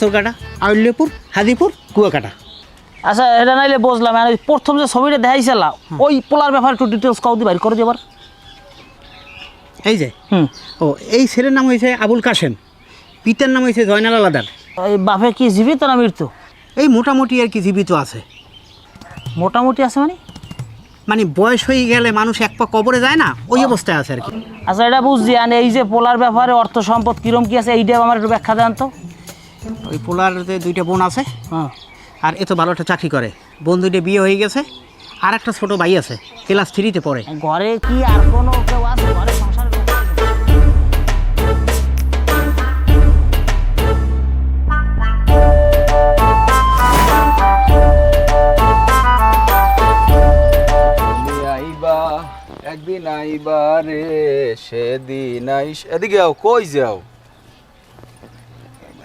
পাথরঘাটা, আউল্যপুর, হাদিপুর, কুয়াকাটা। আচ্ছা এটা নাইলে বুঝলাম, আর প্রথম যে ছবিটা দেখাইছিলা ওই পোলার ব্যাপারে একটু ডিটেলস কাউ দি বাইর করে দেবার। এই যে এই ছেলের নাম হয়েছে আবুল কাশেম, পিতার নাম হয়েছে জয়নাল আলাদার। এই বাপে কি জীবিত না মৃত্যু? এই মোটামুটি আর কি জীবিত আছে। মোটামুটি আছে মানে বয়স হয়ে গেলে মানুষ এক পা কবরে যায় না, ওই অবস্থায় আছে আর কি। আচ্ছা এটা বুঝছি, আর এই যে পোলার ব্যাপারে অর্থ সম্পদ কিরম কি আছে এইটা আমার একটু ব্যাখ্যা দেন তো। ওই পোলার যে 2টা বোন আছে, আর এত ভালোটা চাকরি করে, বোন 2টা বিয়ে হয়ে গেছে, আর একটা ছোট ভাই আছে ক্লাস 3-তে পড়ে। ঘরে কি আর কোনো কেউ আছে? ঘরে সংসার একদিন আইবারে সেদিন এদিকে যাও, কই যাও?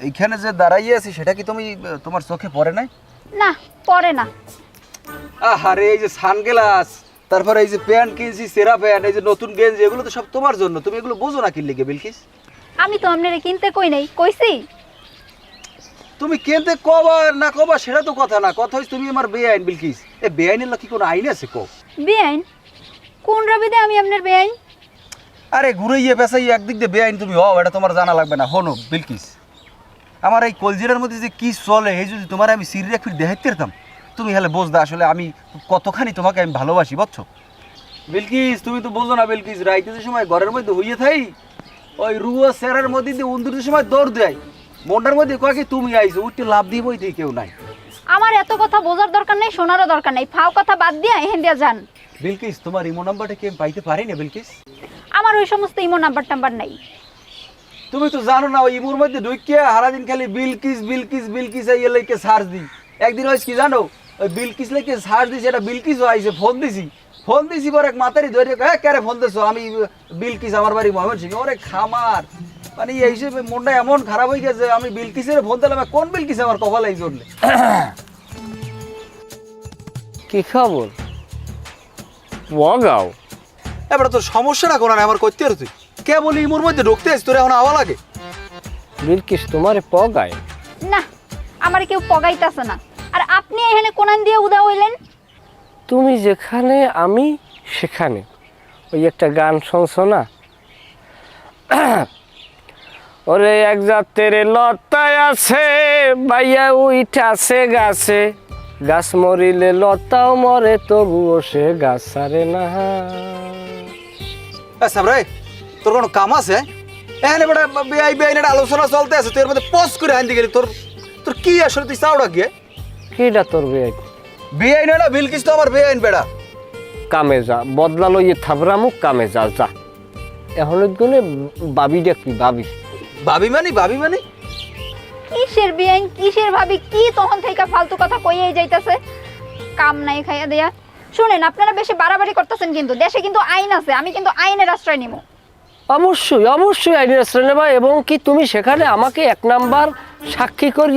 এইখানে যে দাঁড়াইয়ে আছি সেটা কি তুমি তোমার চোখে পড়ে নাই? না পড়ে না। আরে এই যে সানগ্লাস, তারপরে এই যে প্যান্ট কিনছি, সেরা প্যান্ট, এই যে নতুন গেঞ্জি, এগুলো তো সব তোমার জন্য। তুমি এগুলো বোঝো না কিনলে গিয়ে বিলকিস? আমি তো আপনারে কিনতে কই নাই, কইছি? তুমি কিনতে কবা না কবা সেটা তো কথা না, কথা হচ্ছে তুমি আমার বেআইন বিলকিস। এ বেআইনের কি কোনো আইন আছে? কো বেআইন? কোন রবিদে আমি আপনার বেআইন? আরে ঘুরাইয়ে পেঁচাইয়ে একদিক দিয়ে বেআইন তুমি হও, এটা তোমার জানা লাগবে না। হনো বিলকিস, আমার এই কলজিরার মধ্যে যে কি চলে, এই যদি তোমার আমি সিরিয়াক একটু দেখাইতে পারতাম, তুমি হলে বুঝদা আসলে আমি কতখানি তোমাকে আমি ভালোবাসি, বুঝছো বিলকিস? তুমি তো বলছো না বিলকিস, রাইতে যে সময় ঘরের মধ্যে হইয়ে থাই, ওই রুয়া সেরার মধ্যে দিয়ে উন্দুরের সময় দৌড় দেয়, মনটার মধ্যে কয় কি তুমি আইছো, উঠতে লাভ দিয়ে বইতে কেউ নাই। আমার এত কথা বোঝার দরকার নাই, শোনারও দরকার নাই, ফাও কথা বাদ দিয়া এহেন দিয়া যান। বিলকিস, তোমার ইমো নাম্বারটা কি আমি পাইতে পারি না বিলকিস? আমার ওই সমস্ত ইমো নাম্বার টাম্বার নাই। তুমি তো জানো না, ওই ইমোর মধ্যে ঢুকিয়ে সারাদিন খালি বিলকিস বিলকিস বিলকিস এই লেকে সার্চ দিই। একদিন হয়েছে কি জানো, ওই বিলকিস লেকে সার্চ দিয়েছি, এটা বিলকিস আইছে, ফোন দিছি পরে এক মাতারি ধরে, হ্যাঁ ক্যারে ফোন দিছো? আমি বিলকিস, আমার বাড়ি ময়মনসিংহ। ওরে খামার, মানে এই হিসেবে মনটা এমন খারাপ হয়ে গেছে, আমি বিলকিসের ফোন দিলাম, কোন বিলকিস আমার কপালে এই জন্য। কি খবর বগাও? এবার তোর সমস্যাটা কোন আমার করতে আর তুই কে বলি ইমোর মধ্যে ঢুকতে আসিস, তোর এখন আওয়া লাগে? বিলকিস তোমারে পগায় না, আমার কেউ পগাইতাছে না। আর আপনি এখানে কোনান দিয়ে উদা হইলেন? তুমি যেখানে আমি সেখানে। ওই একটা গান শুনছো না? ওরে এক জাতের লতায় আছে বাইয়া উইঠাছে গাছে, গাছ মরিলে লতাও মরে তবুও সে গাছ ছাড়ে না। সাবরে, তোর কোনো কাম আছে? এখানে বেটা বেআই বেআইনের আলোচনা চলতে আছে, তোর মধ্যে পজ করে আনতে গেলি, তোর তোর কি আসলে তুই চাওড়া গিয়ে? কিটা তোর বেআই? বেআইন না বিলকিস তো আমার বেআইন বেড়া। কামে যা, বদলা লইয়ে থাবরামুক, কামে যা যা। এখন গুনে বাবিটা কি ভাবি? ভাবি মানে কিসের বেআইন, কিসের ভাবি, কি তখন থেকে ফালতু কথা কইয়াই যাইতাছে, কাম নাই খাইয়া দেয়া। শুনেন, আপনারা বেশি বাড়াবাড়ি করতেছেন, কিন্তু দেশে কিন্তু আইন আছে, আমি কিন্তু আইনের আশ্রয় নিব। অবশ্যই অবশ্যই আইনের আশ্রয় নেবা, এবং কি তুমি সেখানে আমাকে 1 নাম্বার সাক্ষী করি